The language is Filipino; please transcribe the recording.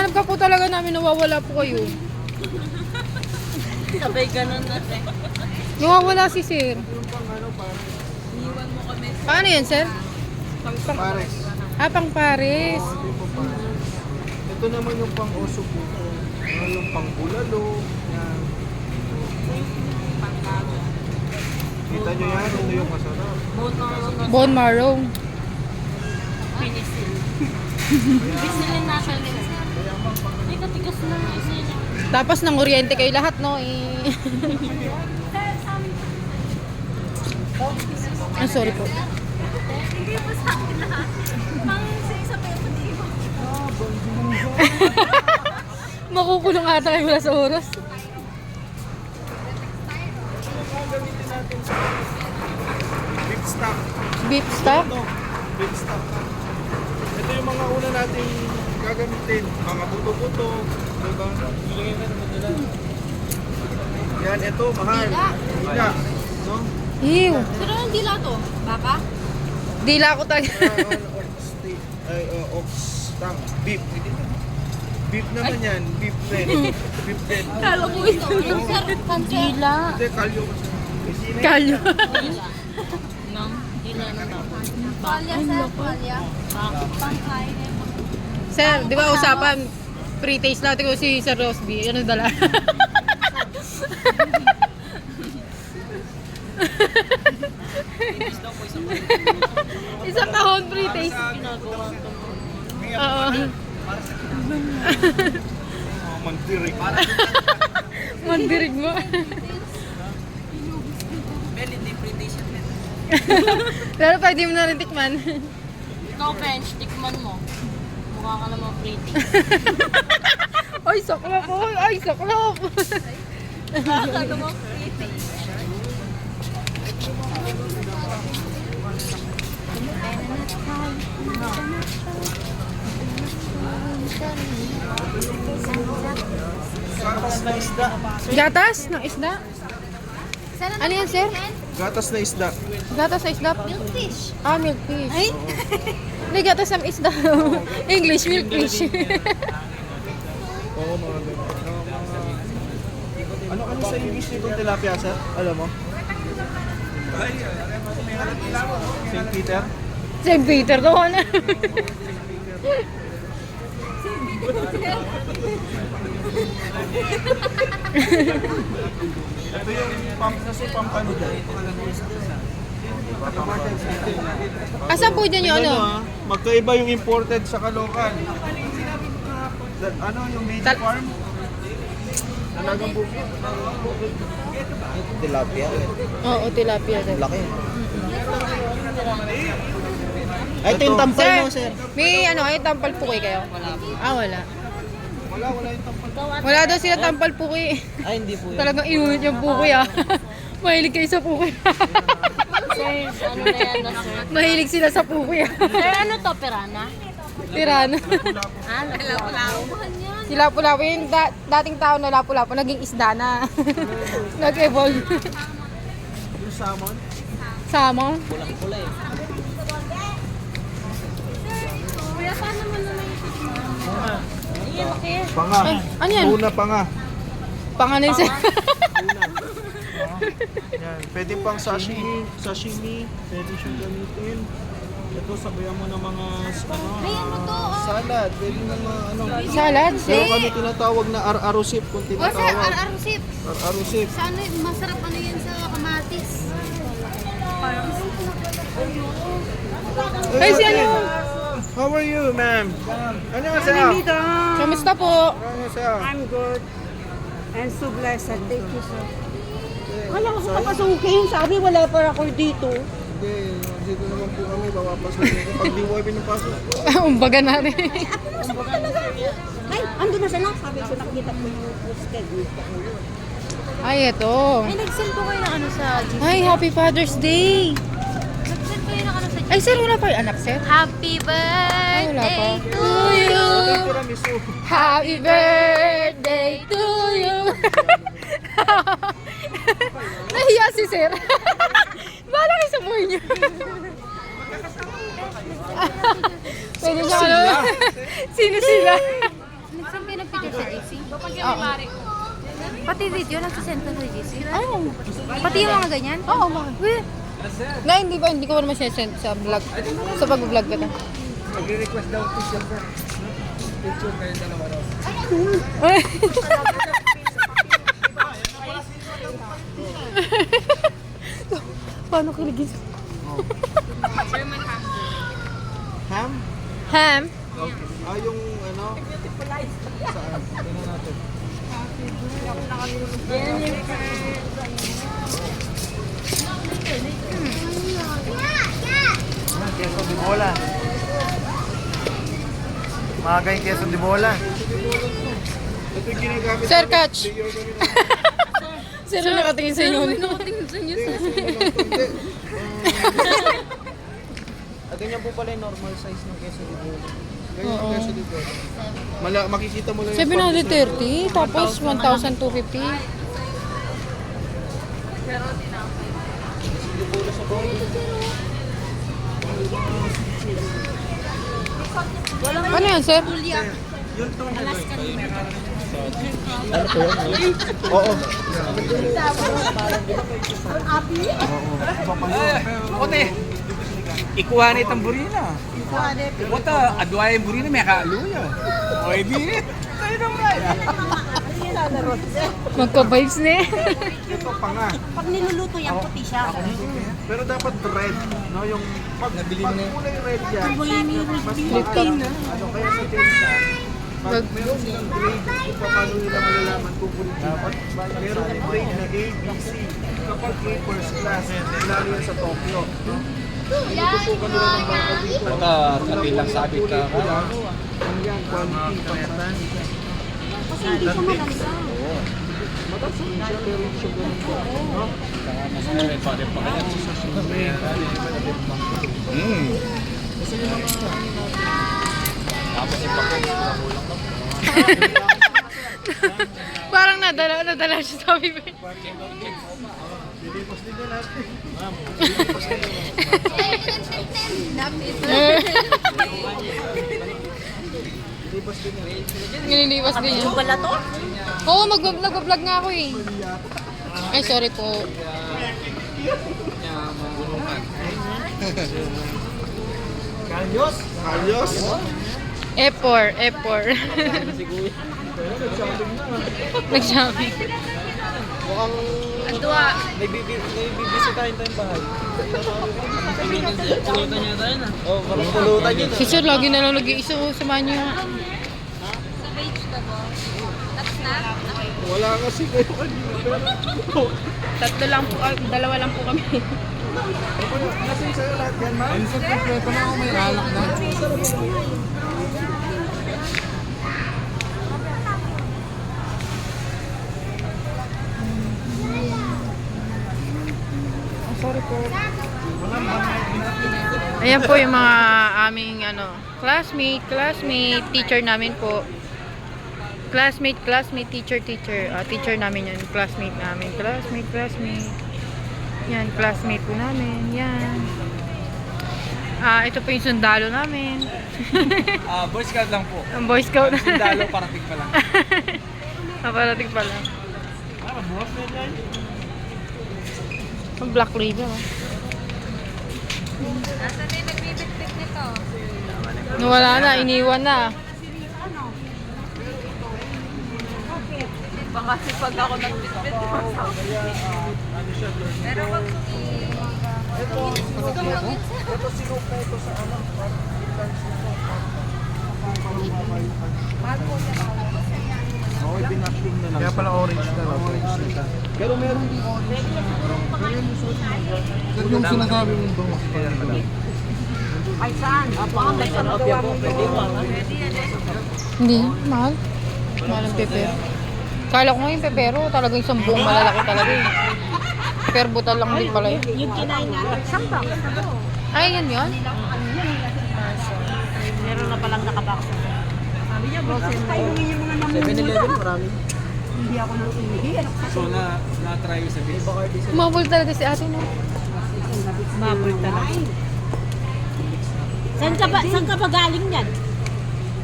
Alam ka po talaga namin nawawala po kayo. Sabay ganun na eh. Nawawala si sir. Yung pang ano, parang Iwan mo kami. Paano yan, sir? pares. Ah, pang Paris. Hindi po pares. Ito naman yung pang oso po. Yung pang bulalo. Yan. Kita nyo yan, ito yung masarap. Bone marrow. Pinisil. Pisilin natin. Hindi katigas na nga isa niya. Tapos ng oriente kayo lahat, no? Ah, sorry po. Hindi po sa akin lahat. Pang isa pa yung pati. Makukulong ata kayo wala sa oras. Beef stock. Beef stock. Ito, beef stock. Ito yung mga una nating gagamitin. Mga buto-buto. Diba? Yan, ito, mahal. Dila. No? Ew. Pero ang dila to? Baka? Dila ko talaga. Ox tang. Beef. Beef naman yan. Beef red. Beef red. Kala ko ito. Dila. Hindi, kalyo. Kalyo. Nang? Dila na daw. Palya, sir. Palya. Pangkain. Sir, di ba usapan? Pre-taste natin ko si Sir Rosby. Ano dala? Isang kahon pre-taste. Oo. Mantirik. Mandirig mo. Pero pwede mo na rin tikman. Ikaw, bench, tikman mo. Mukha ka naman pretty. Ay, saklap po. Ay, saklap. Mukha ka naman pretty. Gatas na isda. Gatas ng isda? Ano yan, sir? Gatas na isda. Gatas ng isda? Milkfish. Ah, milkfish. Ay? Hindi, gatas ng isda. English, milkfish. Oo, mga ganun. Ano sa English nitong tilapia, sir? Alam mo? St. Peter? St. Peter doon. Ito yung pampano dyan. Asan po dyan yung ano? Magkaiba yung imported sa local. Ano yung native farm? Talagang bukid. Tilapia. Oo, tilapia. Sir. Laki. Ay, ito yung tampal mo, sir. May ano, ay tampal puki kayo? Ah, wala. Wala yung tampal. Wala daw sila tampal puki. Ay, hindi po Talagang inulit yung puki ah. Mahilig kayo sa puki. Sir, ano na yan na sir? Mahilig sila sa puki ah. Sir, ano to? Pirana? Tirana. Ah, lapu-lapu. Si Lapu-Lapu yung dating tao na Lapu-Lapu, naging isda na. Nag-evolve. Yung salmon. Samo. Pulang-pula eh. Kuya, paano mo naman yung Iyan, okay. Panga. Ay, ano yan? Una panga. Panganay sir. Una. Yan. Pwede pang sashimi. Sashimi. Pwede siyang gamitin. Ito, sabayan mo ng mga Ay, ano to? salad. Pwede na mga ano. Salad. Pero kami tinatawag na ar-arusip kung O, sir, tinatawag. ar-arusip. Ar-arusip. Sa ano, masarap ano yan sa kamatis. Ay, si ano? How are you, ma'am? Ano nga sa'yo? Kamusta po? Ano sa'yo? I'm good. And so blessed. Thank you, sir. Wala ako papasukin. Sabi wala pa ako dito. Hindi, dito naman po kami. Papapasok ko. Pag di mo ay pinapasok. Umbaga na rin. Ay, ando na sila. Sabi ko nakita ko yung posted. Ay, ito. Ay, nag-send po kayo ng ano sa GC. Ay, Happy Father's Day. Nag-send kayo ng ano sa GC. Ay, sir, wala pa yung anak, sir? Happy wala pa. birthday to you. Ito tiramisu. Happy birthday to you. Nahiya si sir. Bahala kayo sa buhay niyo. Pwede niya ano? Sino sila? Saan kayo nagpicture sa GC? Oo. Pati video, nagsisend ka sa GC? Oo. Pati yung mga ganyan? Oo, mga. Weh, Na, hindi ko pa naman send sa vlog. Sa pag-vlog ko na. Magre-request daw picture sir. Picture kayo dalawa daw. Paano kiligis? Ham? Ham? Okay. Yung ano? Saan? Tingnan natin. Queso de bola. Mga kayong queso de bola. Ito yung ginagamit. Sir, catch. Sir, nakatingin sa inyo. Ganyan po pala yung normal size ng queso de bola. Ganyan yung queso de bola. Makikita mo lang yung 730, tapos 1,250. Ano yan, sir? Yun to. Ano po yan? Oo. Ote, ikuha ni itang burina. Wata, adwaya yung burina, may kaaluya. O, hindi. Tayo na mga. Magpa-vibes na eh. Ito pa nga. Pag niluluto yan, puti siya. Pero dapat red, no? Yung pag kulay red yan, mas ano kaya sa Jensan, pag meron silang grade, kung paano nila malalaman kung dapat meron yung grade na A, B, C. Kapag A first class, lalo yan sa Tokyo. No? Pinututukan nila ng bakal dito. Tabi lang sabit ka. Ano yan, quality, pangatan. Kasi hindi siya maganda. Matapos siya, pero hindi siya ganun po. No? Kasi yung mga Parang nadala siya sa bibig. Lilipas din na lahat. Nililipas din yun. Wala to? Oo, nag-vlog nga ako eh. Ay, sorry po. Kalyos? Kalyos? Epor. Nag-shopping. Mukhang may bibisitahin tayong bahay. Pulutan niya tayo na. Oo, parang pulutan niya na. Si sir, lagi na lang nag-iisa. Samahan niyo nga. Wala kasi kayo kanina. Dalawa lang po kami. Kasi sa'yo lahat yan, ma'am? Insert kompleto na ako, may alak na. Ayan po yung mga aming classmate, teacher namin po. Classmate, teacher. Teacher namin yan, classmate namin. Classmate. Yan, classmate po namin. Yan. Ito po yung sundalo namin. Boy Scout lang po. Ang Boy Scout. Sundalo, parating pa lang. Naparating pala. Bukas na yan. Ang black label. nasa din nagbibit-bit nito? Nawala na, iniwan na. Baka kasi pag ako nagbitbit, pero pag Ito sinup na ito sa ano. Okay, binacting na lang. Kaya pala orange na lang. Pero meron din orange na. Yung sinasabi mong bangus. Ay, saan? Baka may sanagawa mo doon. Hindi, mahal. Mahal ang pepero. Kala ko nga yung pepero, talagang isang buong malalaki talaga eh. Pero butal lang din pala yun. Yung kinain natin, sambak. Ay, yan yun? Meron na palang nakabox. Sabi niya, ay, yung mga namumula. 7-Eleven, marami. Hindi ako nang umihi. So, na-try ko sa base. Mabul talaga si ate, no? Mabul talaga. Saan ka ba galing yan?